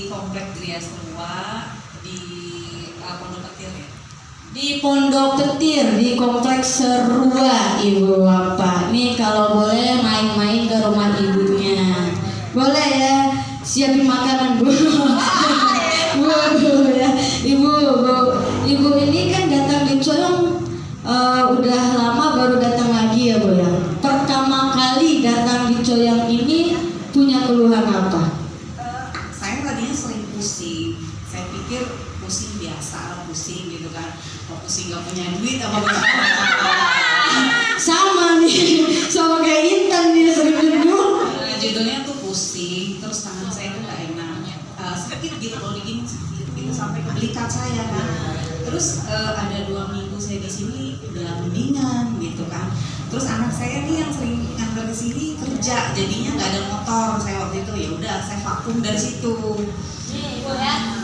Komplek Gria Serua di Pondok Petir ya. Di Pondok Petir, di Kompleks Serua, Ibu Bapak. Nih kalau boleh main-main ke rumah ibunya. Boleh ya, siapin makanan Bu. Bu ya, Ibu ini kan datang di Coyong udah lama baru datang lagi ya Bu ya. Pertama kali datang di Coyong ini punya keluhan apa? Saya tadinya sering pusing. Saya pikir pusing biasa, pusing gitu kan. Kalau pusing gak punya duit apa Sama nih, sama kayak Intan nih sering duduk. judulnya tuh pusing, terus tangan saya tuh gak enak, sakit gitu kalau digini sakit gitu sampai ke belikat saya kan. Terus ada 2 minggu saya di sini udah mendingan gitu kan. Terus anak saya nih yang sering ngantar ke sini kerja, jadinya nggak ada motor saya waktu itu, ya udah saya vakum dari situ.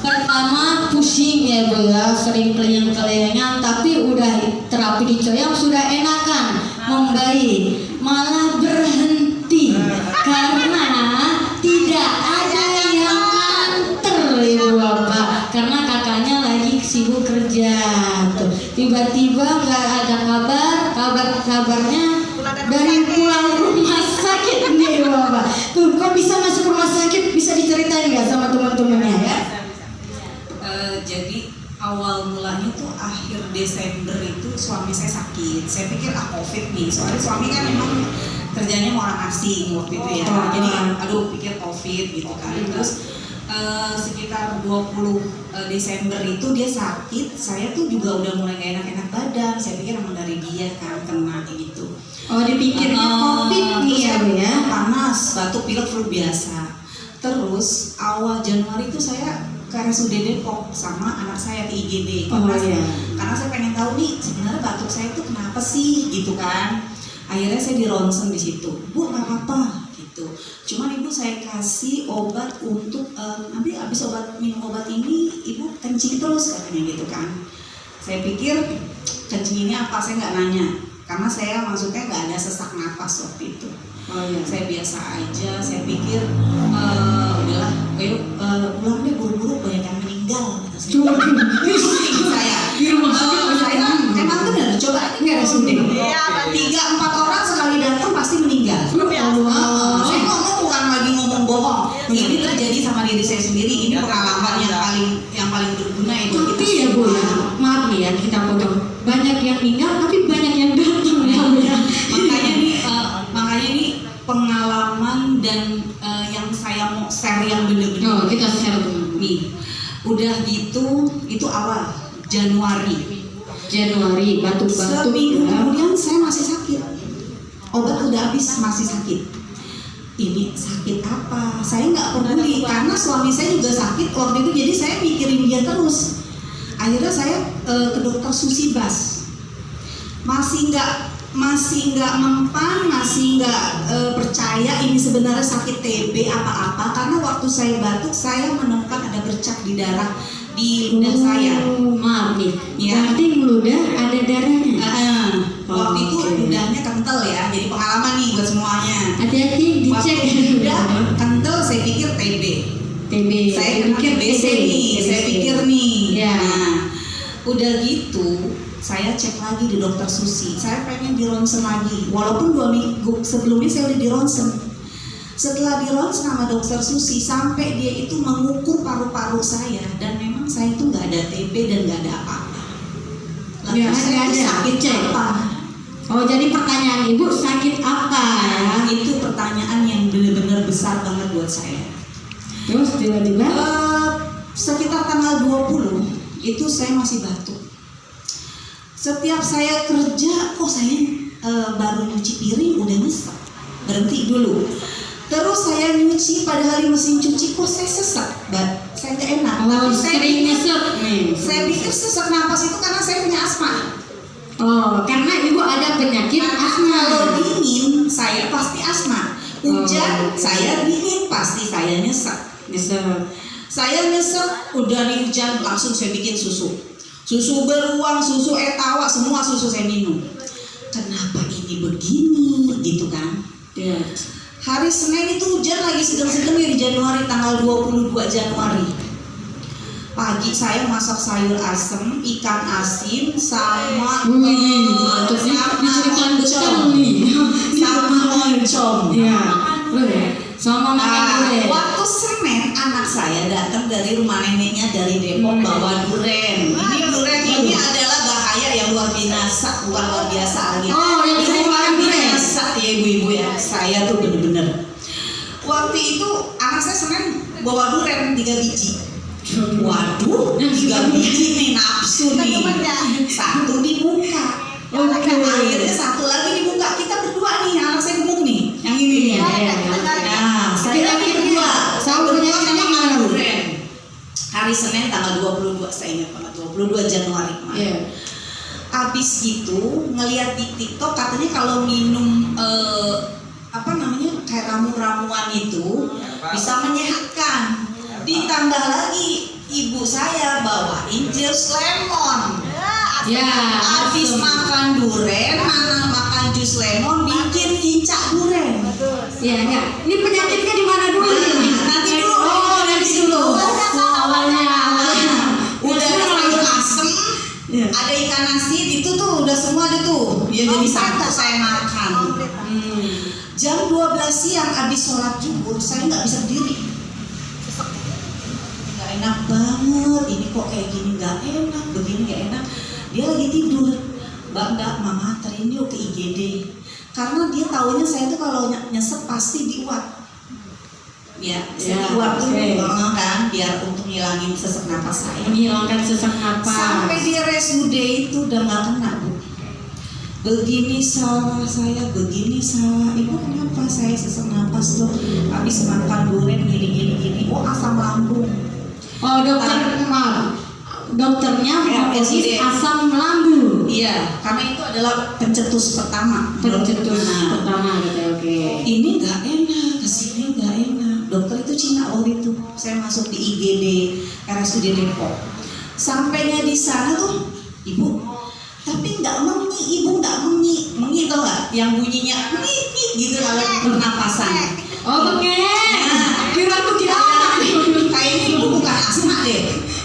Pertama pusing ya Bu ya, sering keleyang-keleyangan, tapi udah terapi di Coyong sudah enakan, membaik, malah berhenti karena tidak ada yang nganter Ibu Bapak, karena kakaknya lagi sibuk kerja tuh. Tiba-tiba nggak ada kabarnya dari pulang rumah sakit nih Bapak. Tuh kok bisa masuk rumah sakit, bisa diceritain nggak sama teman-temannya ya? Jadi awal mulanya tuh akhir Desember itu suami saya sakit. Saya pikir COVID nih, soalnya suami kan memang kerjanya orang asing waktu itu ya. Jadi aduh pikir COVID gitu kan. Terus sekitar 20 Desember itu dia sakit. Saya tuh juga udah mulai gak enak-enak badan. Saya pikir emang dari dia kan kena gitu. Oh dipikirnya COVID nih ya Bu ya? Panas, batuk, pilek, flu biasa. Terus awal Januari itu saya ke RSUD Depok sama anak saya di IGD. Karena saya pengen tahu nih sebenarnya batuk saya itu kenapa sih gitu kan. Akhirnya saya di ronsen di situ. Bu nggak apa-apa gitu. Cuman ibu saya kasih obat untuk nanti habis minum obat ini ibu kencing terus katanya gitu kan. Saya pikir kencing ini apa, saya nggak nanya karena saya maksudnya nggak ada sesak napas waktu itu. Saya biasa aja, saya pikir udahlah, ayo pulang deh buru-buru, banyak yang meninggal. Saya Di rumah sakit saya emang benar, coba aja nggak RSUD. 3-4 orang sekali datang pasti meninggal. Saya bukan lagi ngomong bohong. Ini terjadi sama diri saya sendiri. Ini pengalaman yang paling berguna itu. Tapi ya Bu ya, maaf nih ya kita potong. Banyak yang meninggal tapi banyak yang datang ya Bu ya. Makanya ini pengalaman dan yang saya mau share yang bener-bener. Kita share dulu. Nih, udah gitu itu awal Januari batuk-batuk. Seminggu kemudian saya masih sakit. Obat udah habis masih sakit. Ini sakit apa? Saya nggak peduli karena suami saya juga sakit waktu itu, jadi saya mikirin dia terus. Akhirnya saya ke dokter Susibas. Masih nggak mempan, masih nggak percaya ini sebenarnya sakit TB apa-apa, karena waktu saya batuk saya menemukan ada bercak di darah di ludah saya. Maaf nih, Ya. berarti ludah ada darahnya. Waktu itu ludahnya kental ya, jadi pengalaman nih buat semuanya. Hati-hati dicek. Waktu ludah kental saya pikir TB. Saya pikir TBC nih, saya pikir nih. Ya. Nah, udah gitu saya cek lagi di dokter Susi. Saya pengen di ronsen lagi, walaupun 2 minggu sebelumnya saya udah di ronsen. Setelah di ronsen sama dokter Susi, sampai dia itu mengukur paru-paru saya, dan memang saya itu nggak ada TB dan nggak ada apa-apa. Lalu saya itu sakit apa? Oh jadi pertanyaan Ibu sakit apa? Nah, itu pertanyaan yang benar-benar besar banget buat saya. Terus tiba-tiba sekitar tanggal 20 itu saya masih batuk. Setiap saya kerja, kok saya baru nyuci piring udah nyesek, berhenti dulu. Terus saya nyuci, pada hari mesin cuci kok saya sesak, saya nggak enak. Tapi sering nyesek nih. saya pikir sesak napas itu karena saya punya asma. Oh, karena Ibu ada penyakit asma. Kalau dingin, saya pasti asma. Hujan, saya dingin, pasti saya nyesek. Saya nyesek, udah nih hujan, langsung saya bikin susu. Susu beruang, susu etawa, semua susu saya minum. Kenapa ini begini, gitu kan? Ya. Hari Senin itu hujan lagi sedang-sedangnya di Januari, tanggal 22 Januari. Pagi saya masak sayur asem, ikan asin, sama oncom. Iya. Sama makan durian. Waktu Senin anak saya datang dari rumah neneknya dari Depok bawa duren. Ini duren ini adalah bahaya yang luar biasa, bukan luar biasa lagi. Oh, yang sering makan duren. Biasa ya ibu-ibu ya. Saya tuh bener-bener. Waktu itu anak saya Senin bawa duren 3 biji. Waduh, 3 biji nih nafsu nih. Satu dibuka. Akhirnya satu lagi dibuka. Kita berdua nih, anak saya gemuk nih. Yang ini nih. Nah, saya lagi berdua. Sahurnya sama mana Bu? Hari Senin tanggal 22, saya ingat banget, 22 Januari kemarin. Abis itu ngelihat di TikTok katanya kalau minum kayak ramuan itu bisa menyehatkan. Ditambah lagi ibu saya bawain jus lemon. Ya, Habis makan duren, makan jus lemon, bikin kincak duren. Iya, ya. Ini penyakitnya di mana dulu? Nanti dulu. Oh, nanti dulu. Awalnya. Udah ada sayur asem, ada ikan asin, itu tuh udah semua ada tuh. Ya jadi satu saya makan. Jam 12 siang habis sholat zuhur, saya nggak bisa berdiri. Nggak enak banget. Ini kok kayak gini nggak enak, begini nggak enak. Dia lagi tidur. Mbak, mama anterin yuk ke IGD. Karena dia taunya saya tuh kalau nyesek pasti diuap. Ya, diuap tuh kan, biar untuk ngilangin sesak napas saya. Menghilangkan sesak napas. Sampai di RSUD itu udah nggak kena, Bu. Begini salah saya, begini salah. Ibu kenapa saya sesak napas tuh? Habis makan durian gini. Oh, asam lambung. Oh, dokternya memfokus asam lambung. Iya, karena itu adalah pencetus pertama. Pencetus pertama gitu, oke. Ini nggak enak, kesini nggak enak. Dokter itu Cina waktu itu. Saya masuk di IGD RSUD Depok. Sampainya di sana tuh, ibu, tapi nggak mengi, ibu nggak mengi tau nggak? Yang bunyinya mengi gitu kalau pernapasan. Oh, oke. Kira aku kira. Kayaknya ibu bukan asma deh.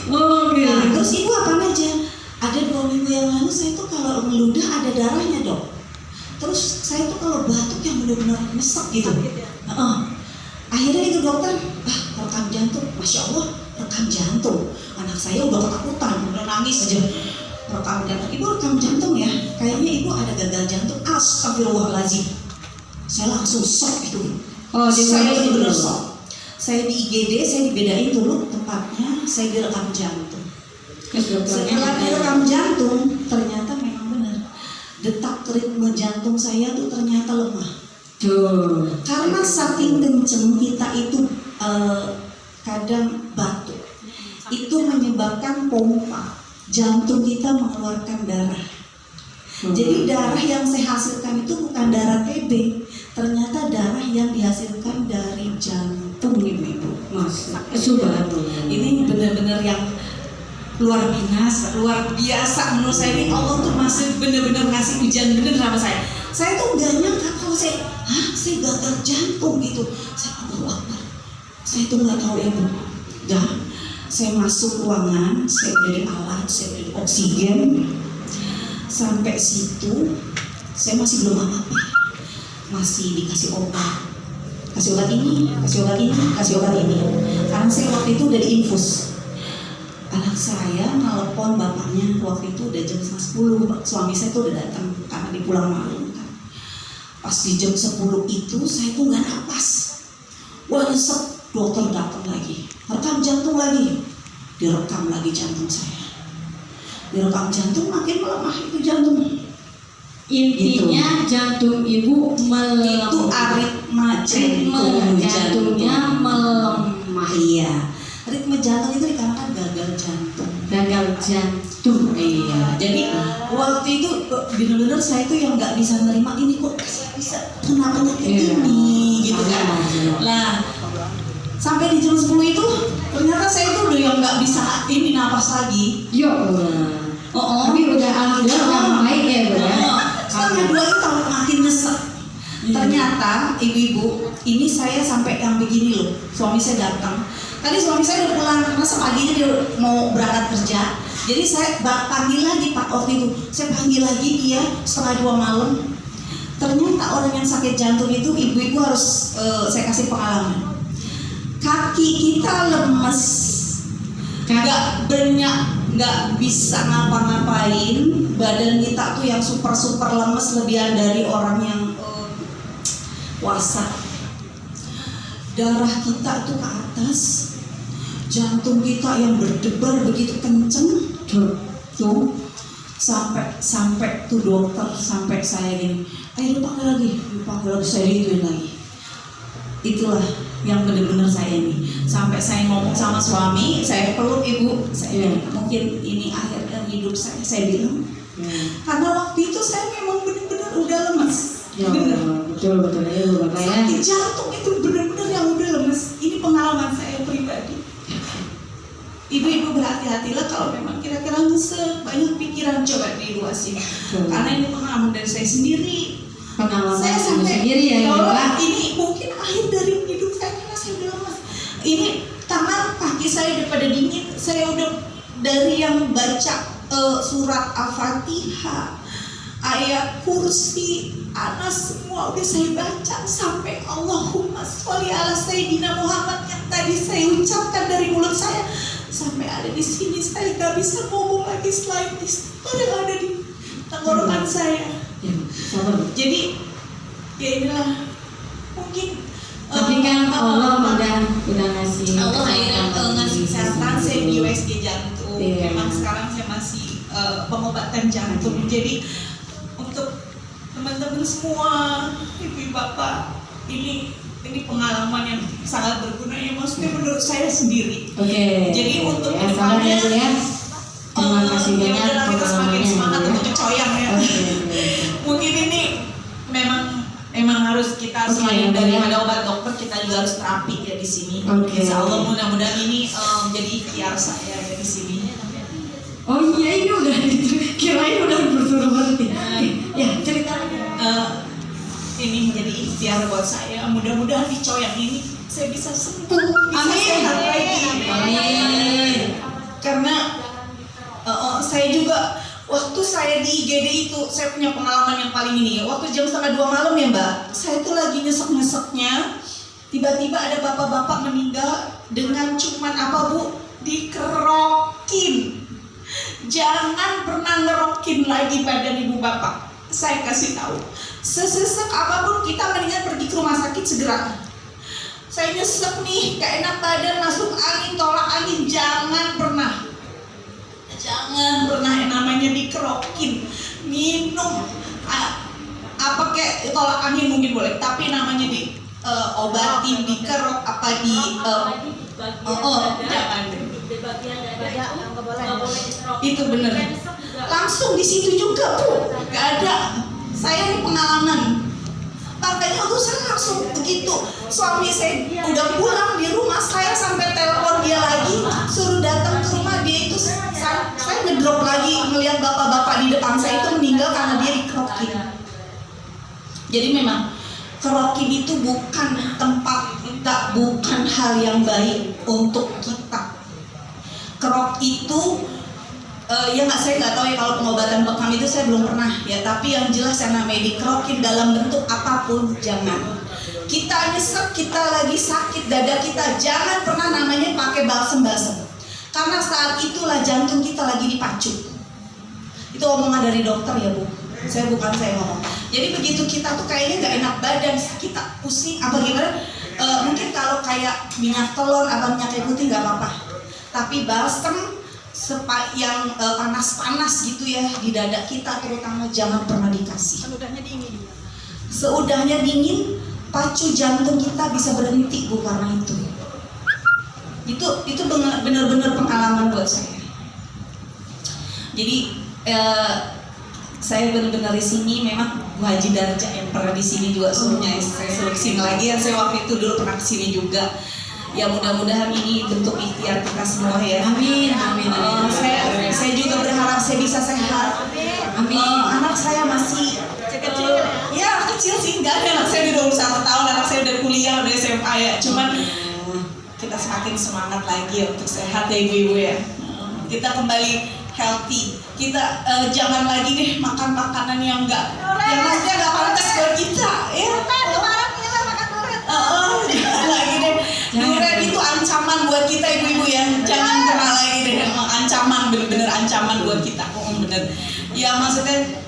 Oh, oke. Nah, terus ibu apa aja? Ada 2 minggu yang lalu saya tuh kalau ngeludah ada darahnya, Dok. Terus saya tuh kalau batuk yang benar-benar nyesek gitu. Akhirnya itu dokter, rekam jantung, masya Allah, rekam jantung. Anak saya udah ketakutan, udah nangis aja. Rekam jantung, ibu rekam jantung ya. Kayaknya ibu ada gagal jantung. Astagfirullahaladzim. Saya langsung shock itu. Oh, saya benar-benar shock. Saya di IGD, saya dibedain dulu tempatnya, saya direkam jantung. Setelah direkam jantung, ternyata memang benar. Detak ritme jantung saya tuh ternyata lemah. Tuh. Karena saking kenceng kita itu kadang batuk, itu menyebabkan pompa jantung kita mengeluarkan darah. Jadi darah yang saya hasilkan itu bukan darah TB, ternyata darah yang dihasilkan dari jantung, ibu-ibu. Subhanallah. Ini benar-benar yang luar biasa menurut saya. Ini Allah tuh masih benar-benar ngasih ujian bener sama saya. Saya tuh nggak nyangka kalau saya gagal jantung gitu. Saya Allahu Akbar. Saya tuh nggak tahu ya Bu. Saya masuk ruangan, saya dari alat, saya dari oksigen. Sampai situ, saya masih belum apa-apa. Masih dikasih obat. Kasih obat ini, kasih obat ini, kasih obat ini. Karena saya waktu itu udah diinfus. Anak saya nelpon bapaknya waktu itu udah jam 10. Suami saya tuh udah datang karena di pulang malam kan. Pas di jam 10 itu saya tuh nggak napas. Wah nyesek, dokter datang lagi, rekam jantung lagi, direkam lagi jantung saya. Direkam jantung makin melemah itu jantung. Intinya gitu. Jantung ibu melemah. Itu aritma jantungnya melemah. Iya. Ritme jantung itu dikarenakan gagal jantung. Gagal jantung. Iya. Jadi waktu itu benar-benar saya tuh yang nggak bisa nerima ini kok bisa kena penyakit ini gitu kan. Lah sampai di jam 10 itu ternyata saya tuh udah yang nggak bisa ini napas lagi. Yo. Tapi udah alhamdulillah udah baik ya Bu. Setelah kedua itu makin nyesek. Ternyata ibu-ibu, ini saya sampai yang begini loh. Suami saya datang. Tadi suami saya udah pulang karena sepaginya dia mau berangkat kerja. Jadi saya panggil lagi Pak waktu itu. Saya panggil lagi dia setengah 2 malam. Ternyata orang yang sakit jantung itu ibu-ibu harus saya kasih pengalaman. Kaki kita lemes, nggak banyak, nggak bisa ngapa-ngapain. Badan kita tuh yang super lemes, lebihan dari orang yang puasa. Darah kita tuh ke atas, jantung kita yang berdebar begitu kenceng, tuh sampai tuh dokter sampai saya gini, ayo dipakai lagi, saya gituin lagi. Itulah yang benar-benar saya ini. Sampai saya ngomong sama suami, saya peluk ibu, saya mungkin ini akhir hidup saya bilang. Karena waktu itu saya memang benar-benar udah lemes. Ya, betul ya Bapak ya. Sakit jantung itu benar-benar yang udah lemes. Ini pengalaman saya pribadi. Ibu-ibu berhati-hatilah kalau memang kira-kira nyesel, banyak pikiran coba diluasin. Karena ini pengalaman dari saya sendiri. Pengalaman Saya sampai sendiri ya Bapak. Ini mungkin akhir dari hidup saya karena saya udah lemas. Ini tangan kaki saya udah pada dingin. Saya udah dari yang baca surat Al-Fatihah, ayat kursi, anas semua udah saya baca sampai Allahumma sholli ala Sayyidina Muhammad yang tadi saya ucapkan dari mulut saya sampai ada di sini. Saya gak bisa ngomong lagi selain istighfar yang ada di tenggorokan saya. Jadi ya inilah mungkin tapi kan Allah udah ngasih ngasih kesehatan. Saya di USG jantung. Memang sekarang saya masih pengobatan jantung. Jadi untuk teman-teman semua, ibu bapak, ini pengalaman yang sangat berguna ya, maksudnya menurut saya sendiri. Jadi untuk kedepannya terima kasih banyak kita semakin semangat untuk kecoyang ya. Mungkin ini memang harus kita selain daripada obat dokter, kita juga harus terapi ya di sini. Insya Allah mudah-mudahan ini jadi ikhtiar saya ya di sini. Oh iya, ini udah kirain udah bersuruh berhenti. Ya ceritanya. Ini menjadi ikhtiar buat saya. Mudah-mudahan di coyang ini saya bisa sembuh, bisa sehat lagi. Amin. Karena saya juga waktu saya di IGD itu saya punya pengalaman yang paling ini. Waktu jam 1:30 malam ya Mbak, saya tuh lagi nyesek-nyeseknya, tiba-tiba ada bapak-bapak meninggal dengan cuman apa Bu? Dikerokin. Jangan pernah ngerokin lagi badan ibu bapak. Saya kasih tahu, sesesek apapun kita mendingan pergi ke rumah sakit segera. Saya nyesek nih, gak enak badan, masuk angin, tolak angin. Jangan pernah yang namanya dikerokin. Minum apa kayak tolak angin mungkin boleh, tapi namanya di obatin, dikerok apa di jangan. Itu bener. Langsung di situ juga Bu, gak ada. Saya ini pengalaman. Makanya waktu saya langsung begitu suami saya udah pulang di rumah, saya sampai telepon dia lagi, suruh datang ke rumah dia itu. Saya ngedrop lagi melihat bapak-bapak di depan saya itu meninggal karena dia dikerokin. Jadi memang kerokin itu bukan tempat kita, bukan hal yang baik untuk kita. Kerok itu ya saya nggak tahu ya kalau pengobatan bekam itu saya belum pernah ya, tapi yang jelas yang namanya dikerokin dalam bentuk apapun jangan. Kita nyesek, kita lagi sakit dada kita, jangan pernah namanya pakai balsem-balsem, karena saat itulah jantung kita lagi dipacu. Itu omongan dari dokter ya Bu, saya ngomong. Jadi begitu kita tuh kayaknya nggak enak badan, kita pusing apa gimana, mungkin kalau kayak minyak telon atau minyak kayu putih nggak apa-apa, tapi balsem yang panas-panas gitu ya di dada kita terutama jangan pernah dikasih. Seudahnya dingin, pacu jantung kita bisa berhenti Bu karena itu. Itu benar-benar pengalaman buat saya. Jadi saya benar-benar di sini memang Bu Haji Darja yang pernah di sini juga suruhnya saya suruh kesini lagi ya. Saya waktu itu dulu pernah kesini juga. Ya mudah-mudahan ini bentuk ikhtiar kita semua ya. Amin. Saya juga berharap saya bisa sehat. Amin. Anak saya masih kecil kecil sih, enggak ada, anak saya udah 21 tahun, anak saya udah kuliah, udah SMA ya. Cuman kita semakin semangat lagi untuk sehat ya ibu-ibu ya. Kita kembali healthy. Kita jangan lagi deh makan makanan yang yang maksudnya nggak pantas buat kita ya. Jangan lagi deh. Durian itu ancaman buat kita ibu-ibu ya. Jangan pernah lagi deh, ancaman, bener-bener ancaman buat kita. Bener. Ya maksudnya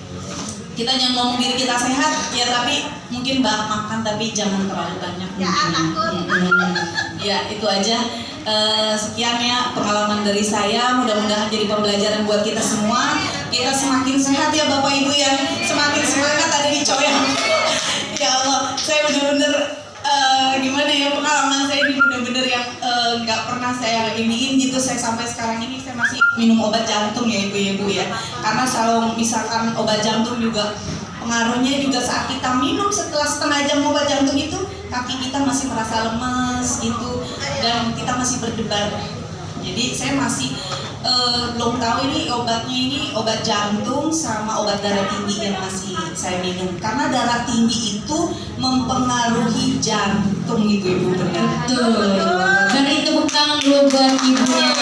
kita jangan ngomong diri kita sehat ya, tapi mungkin makan tapi jangan terlalu banyak. Ya itu aja. Sekian ya pengalaman dari saya, mudah-mudahan jadi pembelajaran buat kita semua. Kita semakin sehat ya Bapak Ibu ya, semakin semangat ada di Coyang. Ya Allah, saya bener-bener gimana ya, pengalaman saya ini bener-bener yang nggak pernah saya iniin gitu. Saya sampai sekarang ini saya masih minum obat jantung ya ibu-ibu ya, karena kalau misalkan obat jantung juga pengaruhnya juga saat kita minum setelah setengah jam obat jantung itu kaki kita masih merasa lemes gitu dan kita masih berdebar. Jadi saya masih belum tahu ini obatnya, ini obat jantung sama obat darah tinggi yang masih saya minum, karena darah tinggi itu mempengaruhi jantung gitu ibu, benar. Betul. Beri tepuk tangan dulu buat ibunya.